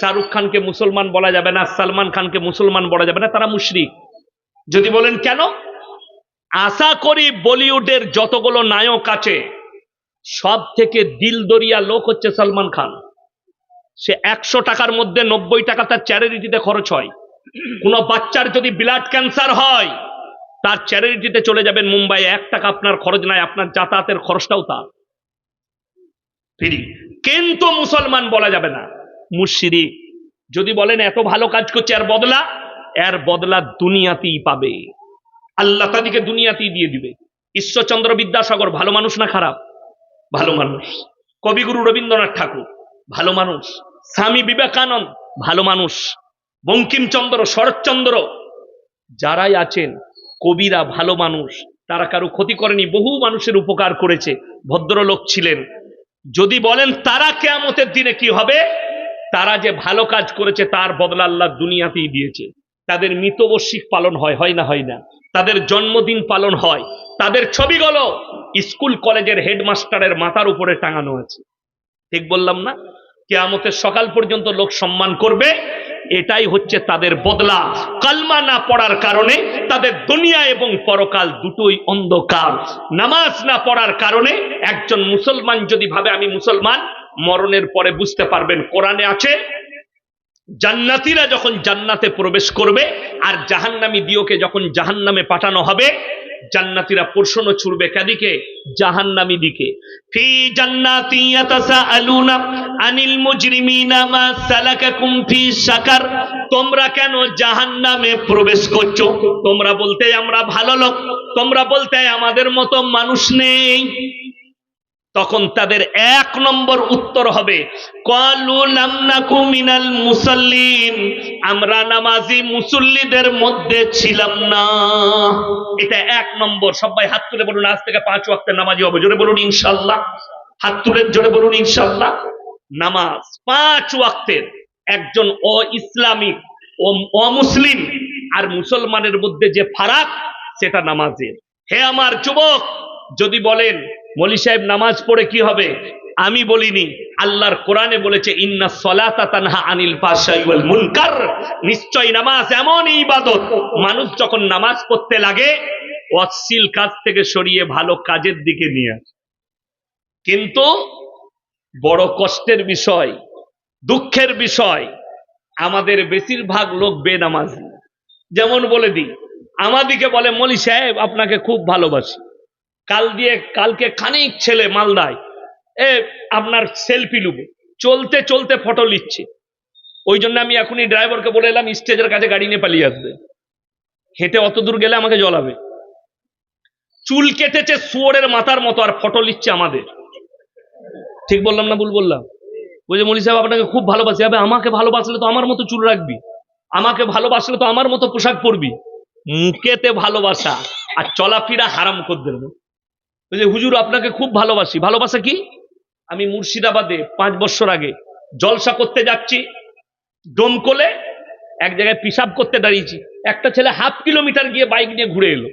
শাহরুখ খানকে মুসলমান বলা যাবে না, সালমান খানকে মুসলমান বলা যাবে না, তারা মুশরিক। যদি বলেন কেন, আশা করি বলিউডের যতগুলো নায়ক আছে সব থেকে দিল দরিয়া লোক হচ্ছে সালমান খান। সে 100 টাকার মধ্যে 90 টাকা তার চ্যারিটিতে খরচ হয়। কোন বাচ্চার যদি ব্লাড ক্যান্সার হয় তার চ্যারিটিতে চলে যাবেন মুম্বাই, 1 টাকা আপনার খরচ নাই, আপনার যাতায়াতের খরচটাও তার ফ্রি। কিন্তু মুসলমান বলা যাবে না, মুশরিক। যদি বলেন এত ভালো কাজ করছে, এর বদলা দুনিয়াতেই পাবে, আল্লাহ তাদেরকে দুনিয়াতেই দিয়ে দিবে। ঈশ্বরচন্দ্র বিদ্যাসাগর ভালো মানুষ না খারাপ? ভালো মানুষ। কবিগুরু রবীন্দ্রনাথ ঠাকুর ভালো মানুষ। স্বামী বিবেকানন্দ ভালো মানুষ। বঙ্কিমচন্দ্র, শরৎচন্দ্র, যারাই আছেন কবিরা ভালো মানুষ, তারা কারো ক্ষতি করেনি, বহু মানুষের উপকার করেছে, ভদ্রলোক ছিলেন। যদি বলেন তারা কিয়ামতের দিনে কি হবে, তারা যে ভালো কাজ করেছে তার বদলা আল্লাহ দুনিয়াতেই দিয়েছে। তাদের মৃতবার্ষিক পালন হয় না হয় না, তাদের জন্মদিন পালন হয়, তাদের ছবিগুলো স্কুল কলেজের হেডমাস্টারের মাথার উপরে টাঙানো আছে। ঠিক বললাম না? কিয়ামতের সকাল পর্যন্ত লোক সম্মান করবে, এটাই হচ্ছে তাদের বদলা। কালমা না পড়ার কারণে তাদের দুনিয়া এবং পরকাল দুটোই অন্ধকার। নামাজ না পড়ার কারণে একজন মুসলমান যদি ভাবে আমি মুসলমান, মরণের পরে বুঝতে পারবেন কোরআনে আছে জান্নাতীরা যখন জান্নাতে প্রবেশ করবে আর জাহান্নামী দিওকে যখন জাহান্নামে পাঠানো হবে, জান্নাতীরা প্রশ্ন ছুড়বে কাদিকে? জাহান্নামী দিকে। ফি জান্নাতি ইয়াতাসাআলুনা আনিল মুজরিমিনা মা সালাকাকুম ফি সাকার, তোমরা কেন জাহান্নামে প্রবেশ করছো? তোমরা বলতে আমরা ভালো লোক, তোমরা বলতে আমাদের মতো মানুষ নেই। তখন তাদের 1 নম্বর উত্তর হবে ক্বালু লাম নাকু মিনাল মুসাল্লিন, আমরা নামাজি মুসল্লিদের মধ্যে ছিলাম না। এটা 1 নম্বর। সবাই হাত তুলে বলুন আজ থেকে 5 ওয়াক্তের নামাজি হবে। জোরে বলুন ইনশাআল্লাহ। হাত তুলে জোরে বলুন ইনশাআল্লাহ। নামাজ 5 ওয়াক্তের। একজন ইসলামিক ও অমুসলিম আর মুসলমানের মধ্যে যে ফারাক, সেটা নামাজের। হে আমার যুবক, যদি বলেন মৌলী সাহেব নামাজ পড়ে কি হবে, আমি বলিনি, আল্লাহর কোরআনে বলেছে ইন্নাস সালাতা তানহা আনিল ফাহশাই ওয়াল মুনকার, নিশ্চয় নামাজ এমন ইবাদত, মানুষ যখন নামাজ পড়তে লাগে অশ্লীল কাজ থেকে সরিয়ে ভালো কাজের দিকে নিয়ে আসে। কিন্তু বড় কষ্টের বিষয়, দুঃখের বিষয়, আমাদের বেশিরভাগ লোক বেনামাজি। যেমন বলে দিই, আমাদিকে বলে মৌলী সাহেব আপনাকে খুব ভালোবাসি, কালকে খানিক ছেলে মালদায় আপনার সেলফি লুব, চলতে চলতে ফটো লিচ্ছে। ওই জন্য আমি এখনই ড্রাইভারকে বলে এলাম স্টেজের কাছে গাড়ি নিয়ে পালিয়ে আসবে, হেঁটে অত দূর গেলে আমাকে জ্বলাবে। চুল কেটেছে শুয়োরের মাথার মতো আর ফটো লিচ্ছে আমাদের। ঠিক বললাম না ভুল বললাম? বলছে মৌলী সাহেব আপনাকে খুব ভালোবাসি। হবে, আমাকে ভালোবাসলে তো আমার মতো চুল রাখবি, আমাকে ভালোবাসলে তো আমার মতো পোশাক পরবি। মুখেতে ভালোবাসা আর চলাফেরা হারাম করে দেবো। হুজুর আপনাকে খুব ভালোবাসি। ভালোবাসা কি? আমি মুর্শিদাবাদে 5 বছর আগে জলসা করতে যাচ্ছি, ডোমকলে এক জায়গায় পিশাব করতে দাঁড়িয়েছি, একটা ছেলে 1/2 কিলোমিটার গিয়ে বাইক নিয়ে ঘুরে এলো।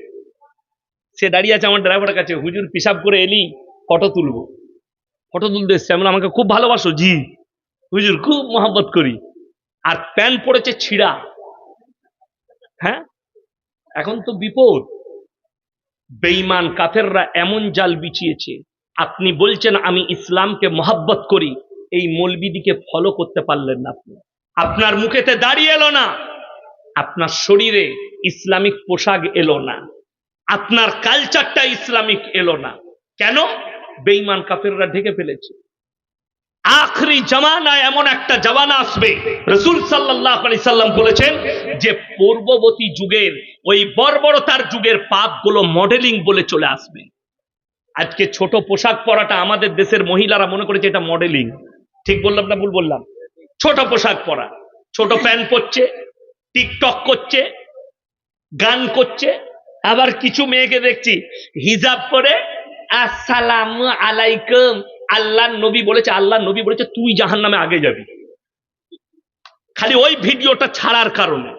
সে দাঁড়িয়ে আছে আমার ড্রাইভারের কাছে, হুজুর পিশাব করে এলি, ফটো তুলবো। ফটো তুলতে এসছে। আমি আমাকে খুব ভালোবাসো? জি হুজুর খুব মহব্বত করি। আর প্যান্ট পড়েছে ছিঁড়া। হ্যাঁ, এখন তো বিপদ। বেঈমান কাফেররা এমন জাল বিছিয়েছে, আপনি বলছেন আমি ইসলামকে মহব্বত করি, এই মৌলবিদিকে ফলো করতে পারলেন না আপনি। আপনার মুখেতে দাঁড়িয়ে এলো না, আপনার শরীরে ইসলামিক পোশাক এলো না, আপনার কালচারটা ইসলামিক এলো না। কেন? বেঈমান কাফেররা ঢেকে ফেলেছে। আখরি জামানায় এমন একটা জামানা আসবে, রাসূল সাল্লাল্লাহু আলাইহি সাল্লাম বলেছেন যে পূর্ববর্তী যুগের ওই বর্বরতার যুগের পাপগুলো মডেলিং বলে চলে আসবে। আজকে ছোট পোশাক পরাটা আমাদের দেশের মহিলারা মনে করেছে এটা মডেলিং। ঠিক বললাম না ভুল বললাম? ছোট পোশাক পরা, ছোট প্যান্ট পরছে, টিকটক করছে, গান করছে। আবার কিছু মেয়েকে দেখছি হিজাব পরে আসসালামু আলাইকুম, আল্লাহর নবী বলেছে, আল্লাহর নবী বলেছে তুই জাহান্নামে আগে যাবি। খালি ওই ভিডিওটা ছাড়ার কারণে।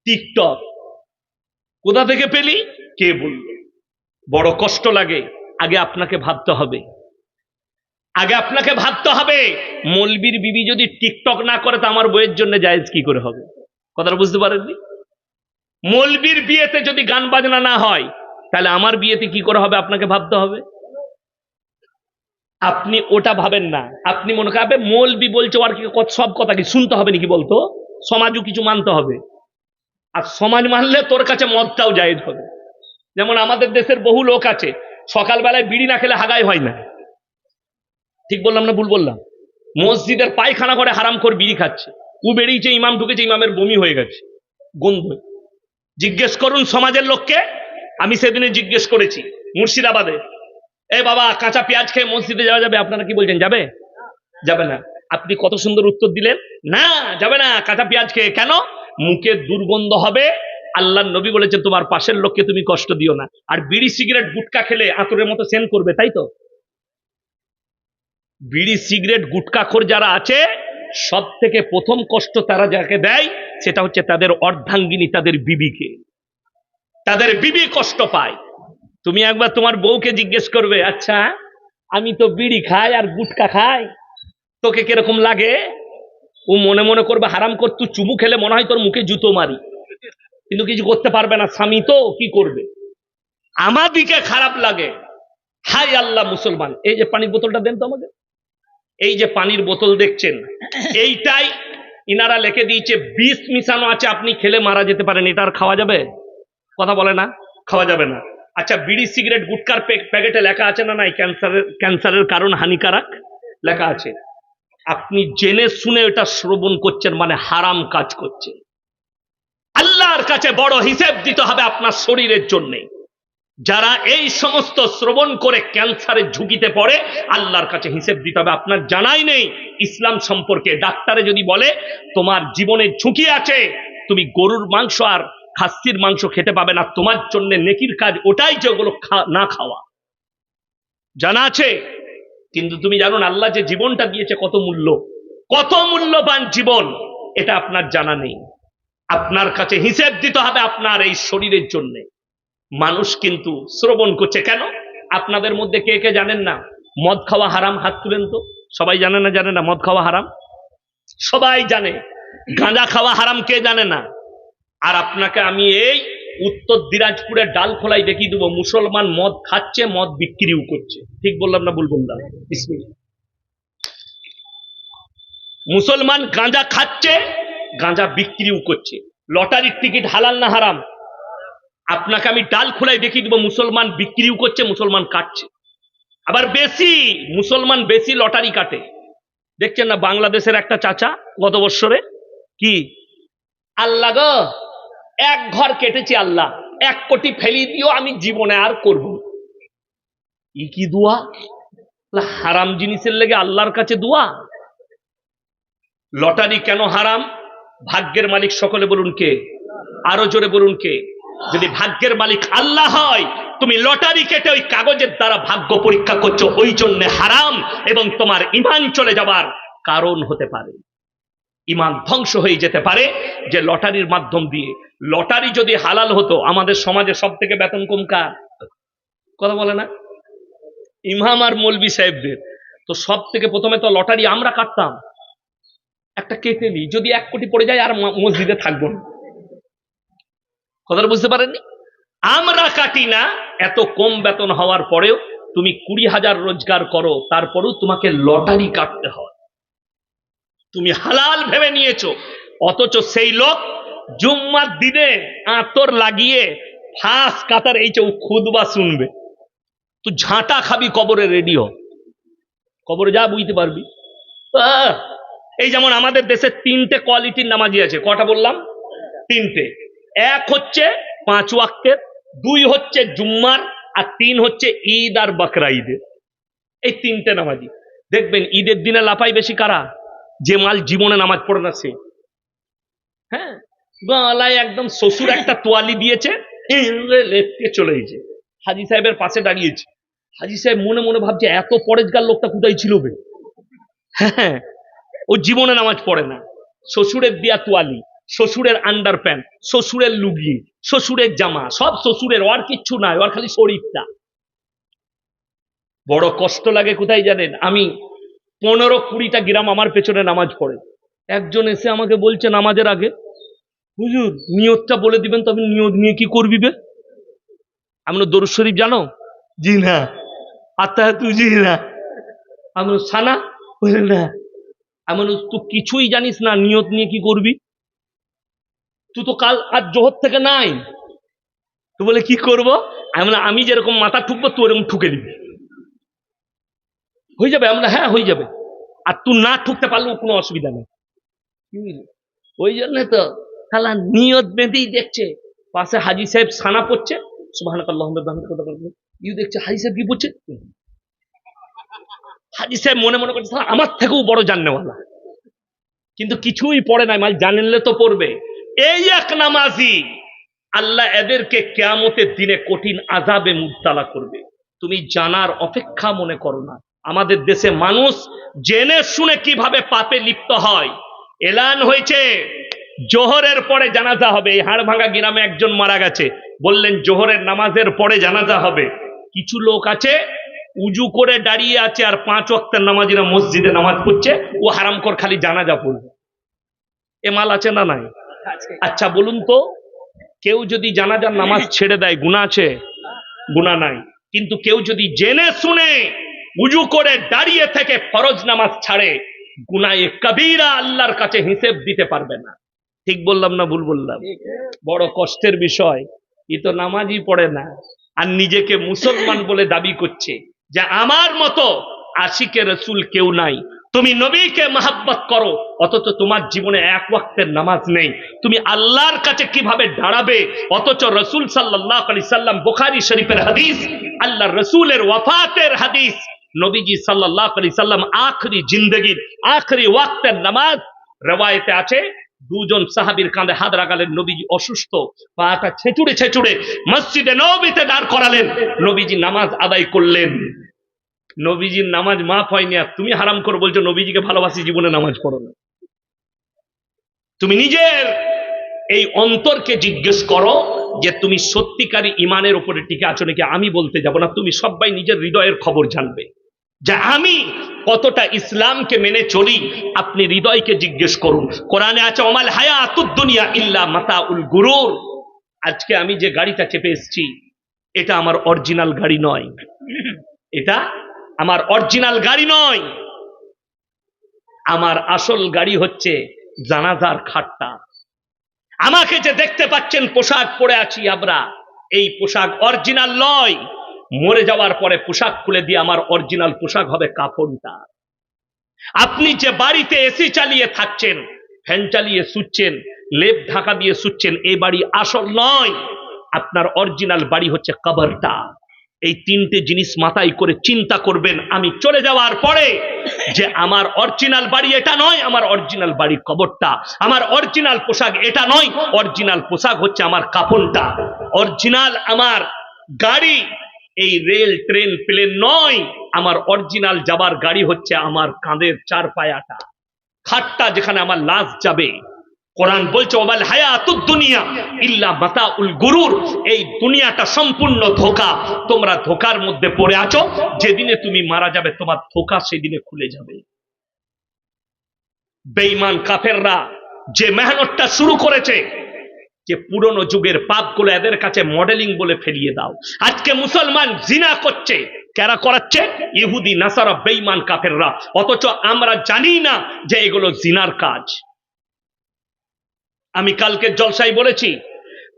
টিকটক কোথা থেকে পেলি? কে বলল? বড় কষ্ট লাগে। আগে আপনাকে ভাবতে হবে আগে আপনাকে ভাবতে হবে, মৌলবীর বিবি যদি টিকটক না করে তো আমার বইয়ের জন্য জায়েজ কি করে হবে? কথাটা বুঝতে পারেননি? মৌলবীর বিয়েতে যদি গান বাজনা না হয়, তাহলে আমার বিয়েতে কি করে হবে আপনাকে ভাবতে হবে। আপনি ওটা ভাবেন না, আপনি মনে করেন মৌলবি বলছে আর কি সব কথা কি শুনতে হবে নাকি? বলতো সমাজও কিছু মানতে হবে, আর সমাজ মানলে তোর কাছে মদটাও জায়েজ হবে। যেমন আমাদের দেশের বহু লোক আছে সকালবেলায় বিড়ি না খেলে হাগাই হয় না। ঠিক বললাম না ভুল বললাম? মসজিদের পায়খানা করে হারাম করে বিড়ি খাচ্ছে, ও বেরিয়েছে, ইমাম ঢুকেছে, ইমামের বমি হয়ে গেছে গন্ধ। জিজ্ঞেস করুন সমাজের লোককে। আমি সেদিনে জিজ্ঞেস করেছি মুর্শিদাবাদে, এ বাবা কাঁচা পেঁয়াজ খেয়ে মসজিদে যাওয়া যাবে? আপনারা কি বলছেন যাবে? যাবে না। আপনি কত সুন্দর উত্তর দিলেন, না যাবে না কাঁচা পেঁয়াজ খেয়ে। কেন? মুখে দুর্গন্ধ হবে, আল্লাহর নবী বলেছেন তোমার পাশের লোককে তুমি কষ্ট দিও না। আর বিড়ি সিগারেট গুটকা খেলে আতরের মতো সেন করবে, তাই তো? বিড়ি সিগারেট গুটকাখোর যারা আছে, সব থেকে প্রথম কষ্ট তারা যাকে দেয় সেটা হচ্ছে তাদের অর্ধাঙ্গিনী, তাদের বিবিকে। তাদের বিবি কষ্ট পায়। তুমি একবার তোমার বউকে জিজ্ঞেস করবে, আচ্ছা আমি তো বিড়ি খাই আর গুটকা খাই, তোকে কিরকম লাগে? ও মনে মনে করবে হারাম কর, তুই চুমু খেলে মনে হয় তোর মুখে জুতো মারি, কিন্তু কিছু করতে পারবে না, স্বামী তো কি করবে। আমাদিকে খারাপ লাগে। হাই আল্লাহ মুসলমান, এই যে পানির বোতলটা দেন তো আমাকে। এই যে পানির বোতল দেখছেন, এইটাই ইনারা লিখে দিয়েছে বিষ মিশানো আছে, আপনি খেলে মারা যেতে পারেন। এটা আর খাওয়া যাবে? কথা বলে না, খাওয়া যাবে না। আচ্ছা বিড়ি সিগারেট গুটকার প্যাকেটে লেখা আছে না নাই ক্যান্সারের কারণ হানিকারক লেখা আছে। আপনি জেনে শুনে এটা শ্রবণ করছেন মানে হারাম কাজ করছেন। আল্লাহর কাছে বড় হিসেব দিতে হবে আপনার শরীরের জন্য। যারা এই সমস্ত শ্রবণ করে ক্যান্সারের ঝুঁকিতে পড়ে, আল্লাহর কাছে হিসেব দিতে হবে। আপনার জানাই নেই ইসলাম সম্পর্কে। ডাক্তারে যদি বলে তোমার জীবনের ঝুঁকি আছে, তুমি গরুর মাংস আর খাসির মাংস খেতে পাবে না, তোমার জন্য নেকির কাজ ওটাই যেগুলো না খাওয়া, জানা আছে। কিন্তু তুমি জানো না আল্লাহ যে জীবনটা দিয়েছে কত মূল্য, কত মূল্যবান জীবন, এটা আপনার জানা নেই। আপনার কাছে হিসেব দিতে হবে আপনার এই শরীরের জন্য। মানুষ কিন্তু শ্রবণ করছে কেন? আপনাদের মধ্যে কে কে জানেন না মদ খাওয়া হারাম? হাত তুলেন তো। সবাই জানে না? জানে না মদ খাওয়া হারাম? সবাই জানে। গাঁজা খাওয়া হারাম কে জানে না? আর আপনাকে আমি এই উত্তর দিনাজপুরের ডালখোলায় দেখিয়ে দেবো, মুসলমান মদ খাচ্ছে, মদ বিক্রিও করছে। ঠিক বললাম না ভুল বললাম? মুসলমান গাঁজা খাচ্ছে, গাঁজা বিক্রিও করছে। লটারির টিকিট হালাল না হারাম? আপনাকে আমি ডালখোলায় দেখিয়ে দেবো, মুসলমান বিক্রিও করছে, মুসলমান কাটছে। আবার বেশি মুসলমান বেশি লটারি কাটে। দেখছেন না বাংলাদেশের একটা চাচা গত বছরে কি, আল্লাহ গো এক ঘর কেটেছি, আল্লাহ 1 কোটি ফেলি দিও, আমি জীবনে আর করব। কি দোয়া? হারাম জিনিসের লেগে আল্লাহর কাছে দোয়া। লটারি কেন হারাম? ভাগ্যের মালিক সকলে বলুন কে? আরো জোরে বলুন কে? যদি ভাগ্যের মালিক আল্লাহ হয়, তুমি লটারি কেটে ওই কাগজের দ্বারা ভাগ্য পরীক্ষা করছো, ওই জন্য হারাম, এবং তোমার ঈমান চলে যাবার কারণ হতে পারে। ঈমান ধ্বংস হয়ে যেতে পারে যে লটারির মাধ্যম দিয়ে। লটারি যদি হালাল হতো, আমাদের সমাজে সব থেকে বেতন কম কার? কথা বলে না? ইমাম আর মৌলবি সাহেবদের। তো সব থেকে প্রথমে তো লটারি আমরা কাটতাম, একটা কেটে নিই, যদি 1 কোটি পড়ে যায় আর মসজিদে থাকবো না। কথাটা বুঝতে পারেননি? আমরা কাটি না। এত কম বেতন হওয়ার পরেও তুমি 20,000 রোজগার করো, তারপরেও তোমাকে লটারি কাটতে হয়। তুমি হালাল ভেবে নিয়েছো, অথচ সেই লোক জুম্মার দিনে আতর লাগিয়ে ফাঁস কাতার এই যে খুদবা শুনবে, তুই ঝাঁটা খাবি কবরে, রেডিও কবরে যা বুঝতে পারবি। এই যেমন আমাদের দেশে 3টে কোয়ালিটির নামাজি আছে। কটা বললাম? 3টে। 1 হচ্ছে 5 ওয়াক্তের, 2 হচ্ছে জুম্মার, আর 3 হচ্ছে ঈদ আর বকরা ঈদের। এই 3টে নামাজি। দেখবেন ঈদের দিনে লাফাই বেশি কারা? যে মাল জীবনে নামাজ পড়ে না সে। হ্যাঁ, গলায় একদম শ্বশুর একটা তোয়ালি দিয়েছে, লেপটে চলে গেছে, হাজি সাহেবের পাশে দাঁড়িয়েছে। হাজি সাহেব মনে মনে ভাবছে এত পরেজগার লোকটা কোথায় ছিল বে। হ্যাঁ, ও জীবনে নামাজ পড়ে না। শ্বশুরের দিয়া তোয়ালি, শ্বশুরের আন্ডার প্যান্ট, শ্বশুরের লুঙ্গি, শ্বশুরের জামা, সব শ্বশুরের, ওর কিচ্ছু নাই, ওর খালি শরীরটা। বড় কষ্ট লাগে কোথায় জানেন? আমি 15-20টা গ্রাম আমার পেছনে নামাজ পড়ে, একজন এসে আমাকে বলছে নামাজের আগে, হুজুর নিয়তটা বলে দিবেন, তবে নিয়ত নিয়ে কি করবি বে? আমি বললাম, দরুদ শরীফ জানো? জি না। আত্মাহাতু? জি না। আমি বললাম, সানা? বললেন না। আমি বললাম, তুই কিছুই জানিস না, নিয়ত নিয়ে কি করবি? তুই তো কাল আজ জোহর থেকে নাই। তুই বলে কি করব? আমি বললাম, আমি যেরকম মাথা ঠুকবো তুই এরকম ঠুকে দিবি, হয়ে যাবে। আমরা হ্যাঁ হয়ে যাবে। আর তুই না ঠুকতে পারলেও কোনো অসুবিধা নেই। ওই জন্য তো খালা নিয়ত বেঁধেই দেখছে, পাশে হাজি সাহেব সানা পড়ছে, ইউ দেখছে হাজি সাহেব কি পড়ছে। হাজি সাহেব মনে মনে করছে আমার থেকেও বড় জাননেওয়ালা, কিন্তু কিছুই পড়ে নাই, মানে জানলে তো পড়বে। এই এক নামাজি, আল্লাহ এদেরকে কিয়ামতের দিনে কঠিন আযাবে মুবতালা করবে। তুমি জানার অপেক্ষা মনে করো না। আমাদের দেশে মানুষ জেনে শুনে কিভাবে পাপে লিপ্ত হয়। এলান হয়েছে জোহরের পরে জানাজা হবে। এই হাড়ভাঙ্গা গ্রামে একজন মারা গেছে, বললেন জোহরের নামাজের পরে জানাজা হবে। কিছু লোক আছে উজু করে দাঁড়িয়ে আছে, আর 5 ওয়াক্তের নামাজিরা মসজিদে নামাজ পড়ছে, ও হারামখোর খালি জানাজা পড়বে। এ মাল আছে না নাই? আচ্ছা বলুন তো, কেউ যদি জানাজার নামাজ ছেড়ে দেয় গুনাহ আছে? গুনাহ নাই। কিন্তু কেউ যদি জেনে শুনে উজু করে দাঁড়িয়ে থেকে ফরজ নামাজ ছাড়ে, গুনাহে কবিরা, আল্লাহর কাছে হিসেব দিতে পারবে না। ঠিক বললাম না ভুল বললাম? বড় কষ্টের বিষয়। এ তো নামাজই পড়ে না, আর নিজেকে মুসলমান বলে দাবি করছে যে আমার মতো আশিকে রসুল কেউ নাই। তুমি নবীকে মহব্বত করো, অথচ তোমার জীবনে 1 ওয়াক্তের নামাজ নেই। তুমি আল্লাহর কাছে কিভাবে দাঁড়াবে, অথচ রসুল সাল্লাল্লাহু আলাইহি সাল্লাম, বুখারী শরীফের হাদিস, আল্লাহর রসুলের ওয়াফাতের হাদিস, নবীজি সাল্লাল্লাহু আলাইহি সাল্লাম আখরি জিন্দেগির আখরি ওয়াক্তের নামাজ, রওয়ায়েতে আছে দুজন সাহাবীর কাঁধে হাত রাখালেন, নবীজি অসুস্থ, পাটা ছেঁচুড়ে ছেঁচুড়ে মসজিদে নববীতে দাঁড় করালেন, নবীজি নামাজ আদায় করলেন। নবীজির নামাজ মাফ হয়নি, আর তুমি হারাম করে বলছো নবীজিকে ভালোবাসি, জীবনে নামাজ পড়ো না। তুমি নিজের এই অন্তরকে জিজ্ঞেস করো যে তুমি সত্যিকারী ইমানের উপরে টিকে আছো নাকি। আমি বলতে যাব না, তুমি সবাই নিজের হৃদয়ের খবর জানবে যে আমি কতটা ইসলামকে মেনে চলি। আপনি হৃদয়কে জিজ্ঞেস করুন। কোরআনে আছে ওমাল হায়াতুদ দুনিয়া ইল্লা মাতাউল গুরুর। আজকে আমি যে গাড়িটা চেপে এসেছি, এটা আমার অরিজিনাল গাড়ি নয়। এটা আমার অরিজিনাল গাড়ি নয়। আমার আসল গাড়ি হচ্ছে জানাজার খাটটা। আমাকে যে দেখতে পাচ্ছেন পোশাক পরে আছি আমরা, এই পোশাক অরিজিনাল নয়। মরে যাওয়ার পরে পোশাক খুলে দিয়ে আমার অরিজিনাল পোশাক হবে কাফনটা। আপনি যে বাড়িতে এসি চালিয়ে থাকছেন, ফ্যান চালিয়ে শুচ্ছেন, লেপ ঢাকা দিয়ে শুচ্ছেন, এই বাড়ি আসল নয়। আপনার অরিজিনাল বাড়ি হচ্ছে কবরটা। এই 3টে জিনিস মাথায় করে চিন্তা করবেন আমি চলে যাওয়ার পরে, যে আমার অরিজিনাল বাড়ি এটা নয়, আমার অরিজিনাল বাড়ি কবরটা। আমার অরিজিনাল পোশাক এটা নয়, অরিজিনাল পোশাক হচ্ছে আমার কাফনটা। অরিজিনাল আমার গাড়ি এই রেল, ট্রেন, প্লেন নয়। আমার অরিজিনাল যাবার গাড়ি হচ্ছে আমার কাঁধের 4 পায়াটা, খাটটা, যেখানে আমার লাশ যাবে। কোরআন বলছে ওয়াল হায়াতুদ দুনিয়া ইল্লা মাতাউল গুরুর। এই দুনিয়াটা সম্পূর্ণ ধোঁকা। তোমরা ধোঁকার মধ্যে পড়ে আছো। যেদিনে তুমি মারা যাবে তোমার ধোঁকা সেদিনে খুলে যাবে। বেঈমান কাফেররা যে মেহনতটা শুরু করেছে, যে পুরনো যুগের পাপগুলো এদের কাছে মডেলিং বলে ফেলিয়ে দাও। আজকে মুসলমান জিনা করছে, কারা করাচ্ছে? ইহুদি, নাসারা, বেঈমান কাফেররা। অথচ আমরা জানি না যে এগুলো জিনার কাজ। আমি কালকে জলসায় বলেছি,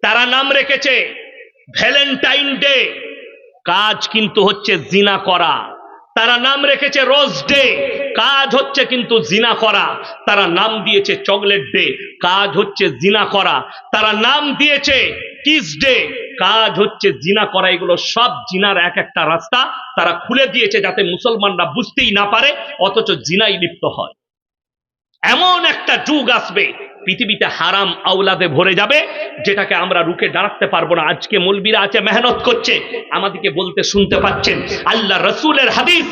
তারা নাম রেখেছে ভ্যালেন্টাইন ডে, কাজ কিন্তু হচ্ছে জিনা করা। তারা নাম রেখেছে রোজ ডে, কাজ হচ্ছে কিন্তু জিনা করা। তারা নাম দিয়েছে চকলেট ডে, কাজ হচ্ছে জিনা করা। তারা নাম দিয়েছে কিস ডে, কাজ হচ্ছে জিনা করা। এগুলো সব জিনার এক একটা রাস্তা তারা খুলে দিয়েছে যাতে মুসলমানরা বুঝতেই না পারে, অথচ জিনাই লিপ্ত হয়। এমন একটা যুগ আসবে পৃথিবীতে হারাম আওলাদে ভরে যাবে, যেটাকে আমরা রুখে দাঁড়াতে পারবো না। আজকে মৌলবীরা আছে, মেহনত করছে, আমাদেরকে বলতে শুনতে পাচ্ছেন আল্লাহ রসুলের হাদিস,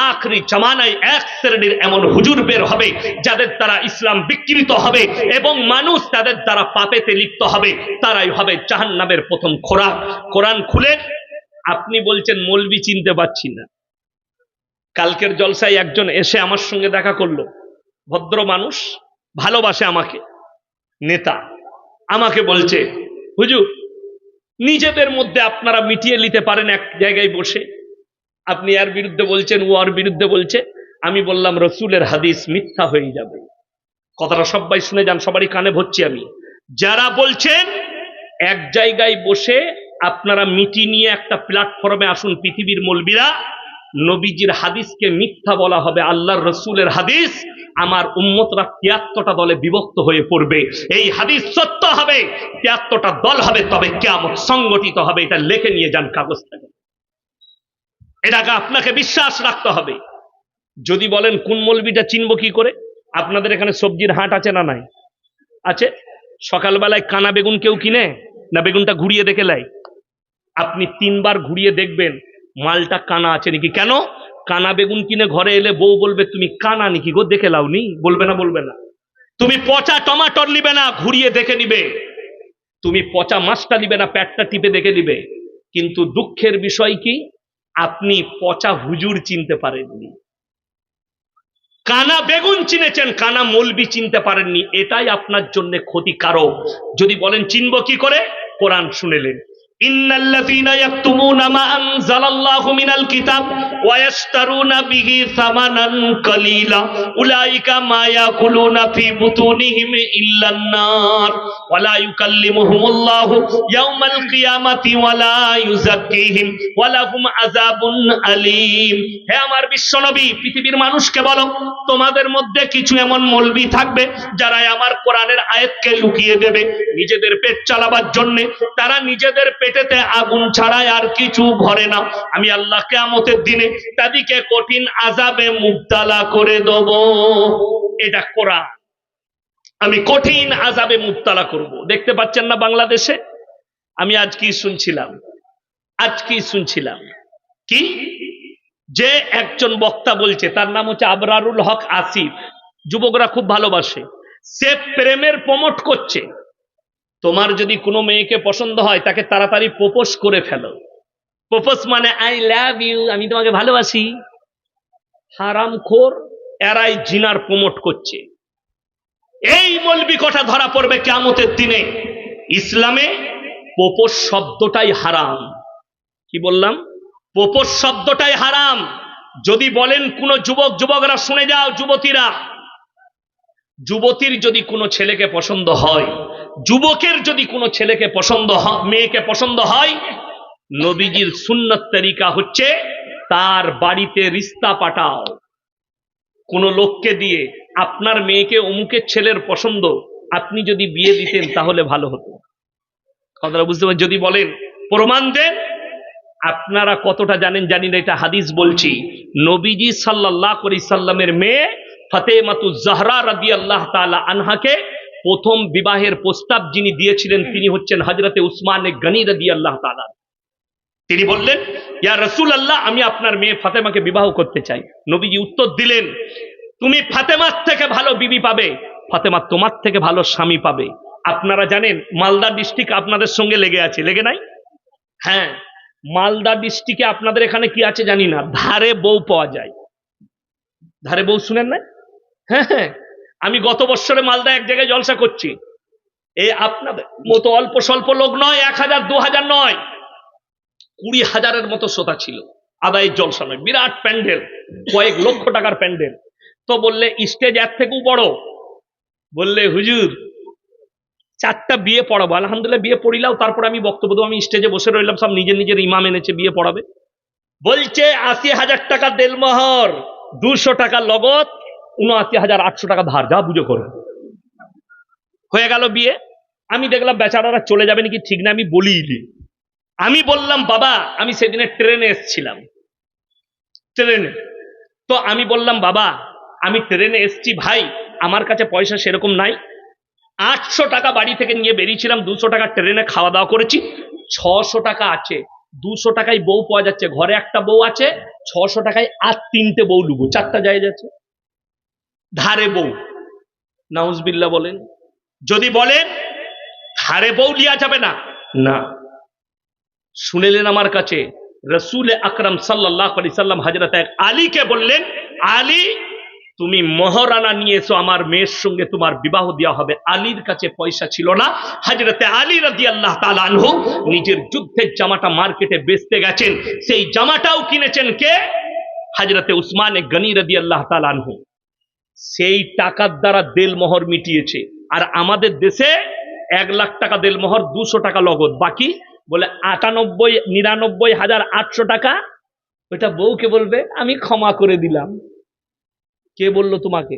আখরি জামানায় 1 শ্রেণীর এমন হুজুর বের হবে যাদের দ্বারা ইসলাম বিকৃত হবে এবং মানুষ তাদের দ্বারা পাপেতে লিপ্ত হবে। তারাই হবে জাহান্নামের প্রথম খোরাক। কোরআন খুলে আপনি বলছেন মৌলবী চিনতে পাচ্ছি না। কালকের জলসায় একজন এসে আমার সঙ্গে দেখা করলো, ভদ্র মানুষ, ভালোবাসে আমাকে, নেতা, আমাকে বলছে, হুজুর নিজেদের মধ্যে আপনারা মিটিয়ে নিতে পারেন এক জায়গায় বসে, আপনি এর বিরুদ্ধে বলছেন, ও আর বিরুদ্ধে বলছে। আমি বললাম রসুলের হাদিস মিথ্যা হয়ে যাবে। কথাটা সবাই শুনে যান, সবারই কানে ভরছি আমি। যারা বলছেন এক জায়গায় বসে আপনারা মিটি নিয়ে একটা প্ল্যাটফর্মে আসুন, পৃথিবীর মৌলবীরা, নবীজির হাদিসকে মিথ্যা বলা হবে, আল্লাহর রসুলের হাদিস, আমার উম্মতরা 73টা দলে বিভক্ত হয়ে পড়বে, এই হাদিস সত্য হবে, 73টা দল হবে, তবে কিয়ামত সংগঠিত হবে। এটা লিখে নিয়ে যান কাগজ থেকে, এটাকে আপনাকে বিশ্বাস রাখতে হবে। যদি বলেন কোন মৌলবীটা চিনব কি করে, আপনাদের এখানে সবজির হাট আছে না নাই? আছে। সকালবেলায় কানা বেগুন কেউ কিনে না, বেগুনটা ঘুরিয়ে দেখে লাই? আপনি 3বার ঘুরিয়ে দেখবেন মালটা কানা আছে নাকি। কেন? কানা বেগুন কিনে ঘরে এলে বউ বলবে তুমি কানা নাকি গো, দেখে লাওনি? বলবে না? বলবে না। তুমি পচা টমাটর নিবে না, ঘুরিয়ে দেখে নিবে। তুমি পচা মাছটা নিবে না, পেটটা টিপে দেখে নিবে। কিন্তু দুঃখের বিষয় কি, আপনি পচা হুজুর চিনতে পারেননি, কানা বেগুন চিনেছেন, কানা মৌলবি চিনতে পারেননি। এটাই আপনার জন্য ক্ষতিকারক। যদি বলেন চিনব কি করে, কোরআন শুনেলেন, ইন্নাল্লাযীনা ইয়াকতুমুনা মা আনজালাল্লাহু মিনাল কিতাব ওয়া ইয়াশতারুনা বিহি সামানান কালীলা উলাইকা মা ইয়াকুলুনা ফি বুতুনিহিম ইল্লান নার ওয়া লা ইউকাল্লিমুহুমুল্লাহু ইয়াওমাল কিয়ামাতি ওয়া লা ইউযাক্কিহিম ওয়া লাহুম আযাবুন আলীম। হে আমার বিশ্বনবী, পৃথিবীর মানুষকে বলো, তোমাদের মধ্যে কিছু এমন মৌলবি থাকবে যারা আমার কোরআনের আয়াতকে লুকিয়ে দেবে নিজেদের পেট চালাবার জন্য। তারা নিজেদের পেটেতে আগুন ছাড়াই আর কিছু ভরে না। আমি আল্লাহ কিয়ামতের দিনে তাদেরকে কঠিন আযাবে মুবতালা করে দেব। এটা কোরআন। আমি কঠিন আযাবে মুবতালা করব। দেখতে পাচ্ছেন না বাংলাদেশে? আমি আজ কি শুনছিলাম কি, যে একজন বক্তা বলছে, তার নাম হচ্ছে আবরারুল হক আসিফ, যুবকরা খুব ভালোবাসে, সে প্রেমের প্রমোট করছে। তোমার যদি কোনো মেয়েকে পছন্দ হয় তাকে তাড়াতাড়ি প্রপোজ করে ফেলো। প্রপোজ মানে আই লাভ ইউ, আমি তোমাকে ভালোবাসি। হারামখোর, এরাই জিনার প্রমোট করছে। এই মৌলবি কথা ধরা পড়বে কিয়ামতের দিনে। ইসলামে প্রপোজ শব্দটাই হারাম। কি বললাম? প্রপোজ শব্দটাই হারাম। যদি বলেন কোন যুবকরা শুনে যাও, যুবতীর যদি কোনো ছেলেকে পছন্দ হয়, যুবকের যদি কোনো ছেলেকে মেয়েকে পছন্দ হয়, নবীজির সুন্নত তরিকা হচ্ছে তার বাড়িতে রিস্তা পাঠাও, কোন লোককে দিয়ে, আপনার মেয়েকে অমুকের ছেলের পছন্দ, আপনি যদি বিয়ে দিতেন তাহলে ভালো হতো। কথাটা বুঝতে পারেন? যদি বলেন প্রমাণ দেন। আপনারা কতটা জানেন জানি না, এটা হাদিস বলছি। নবীজি সাল্লাল্লাহু আলাইহি সাল্লামের মেয়ে ফাতেমাতুজ জাহরা রাদিয়াল্লাহু তাআলা আনহাকে প্রথম বিবাহের প্রস্তাব যিনি দিয়েছিলেন তিনি হচ্ছেন হযরতে উসমান গনি রাদিয়াল্লাহু তাআলা। তিনি বললেন, ইয়া রাসূলুল্লাহ, আমি আপনার মেয়ে ফাতেমাকে বিবাহ করতে চাই। নবীজি উত্তর দিলেন, তুমি ফাতেমার থেকে ভালো বিবি পাবে, ফাতেমা তোমার থেকে ভালো স্বামী পাবে। আপনারা জানেন মালদা ডিস্ট্রিক্ট আপনাদের সঙ্গে লেগে আছে, লেগে নাই? হ্যাঁ, মালদা ডিস্ট্রিক্টে আপনাদের এখানে কি আছে জানি না, ধারে বউ পাওয়া যায়। ধারে বউ শুনেন না? হ্যাঁ, আমি গত বছরে মালদা এক জায়গায় জলসা করছি। এই আপনাদের মতো অল্প স্বল্প লোক নয়, 1000 2000 নয়, 20,000-এর মতো শ্রোতা ছিল। আদায়ের জলসা নয়, বিরাট প্যান্ডেল, কয়েক লক্ষ টাকার প্যান্ডেল। তো বললে স্টেজ এর থেকেও বড়। বললে হুজুর 4টা বিয়ে পড়াবো। আলহামদুলিল্লাহ বিয়ে পড়িলাও, তারপর আমি বক্তব্য দেবো। আমি স্টেজে বসে রইলাম, সব নিজের ইমাম এনেছে বিয়ে পড়াবে। বলছে 80,000 টাকা দেলমোহর, 200 টাকা লগত, 79,800 টাকা ধার, যা বুঝো করো। হয়ে গেল বিয়ে। আমি দেখলাম বেচারারা চলে যাবে নাকি ঠিক না, আমি বলিনি। আমি বললাম বাবা, আমি সেদিনে ট্রেনে এসছিলাম, ট্রেনে। তো আমি বললাম বাবা, আমি ট্রেনে এসছি ভাই, আমার কাছে পয়সা সেরকম নাই। 800 টাকা বাড়ি থেকে নিয়ে বেরিয়েছিলাম, 200 টাকা ট্রেনে খাওয়া দাওয়া করেছি, 600 টাকা আছে। 200 টাকায় বউ পাওয়া যাচ্ছে, ঘরে একটা বউ আছে, 600 টাকায় আর 3টে বউ লুবো, 4টা যায় যাচ্ছে। ধারে বউ, নাউজবিল্লাহ বলেন। যদি বলেন ধারে বউ লিয়া যাবে না, না, শুনেলেন আমার কাছে, রসুল আকরাম সাল্লাল্লাহু আলাইহি সাল্লাম হযরত আলীকে বললেন, আলী তুমি মহারানা নিয়ে এসো, আমার মেয়ের সঙ্গে তোমার বিবাহ দেওয়া হবে। আলীর কাছে পয়সা ছিল না। হযরত আলী রাদিয়াল্লাহু তাআলা আনহু নিজের যুদ্ধের জামাটা মার্কেটে বেচতে গেছেন, সেই জামাটাও কিনেছেন কে? হযরত উসমান গনি রাদিয়াল্লাহু তাআলা আনহু। সেই টাকার দ্বারা দেলমোহর মিটিয়েছে। আর আমাদের দেশে 1 লাখ টাকা দেলমোহর, 200 টাকা নগদ, বাকি বলে 99,800 টাকা ওইটা বউকে বলবে আমি ক্ষমা করে দিলাম। কে বললো তোমাকে?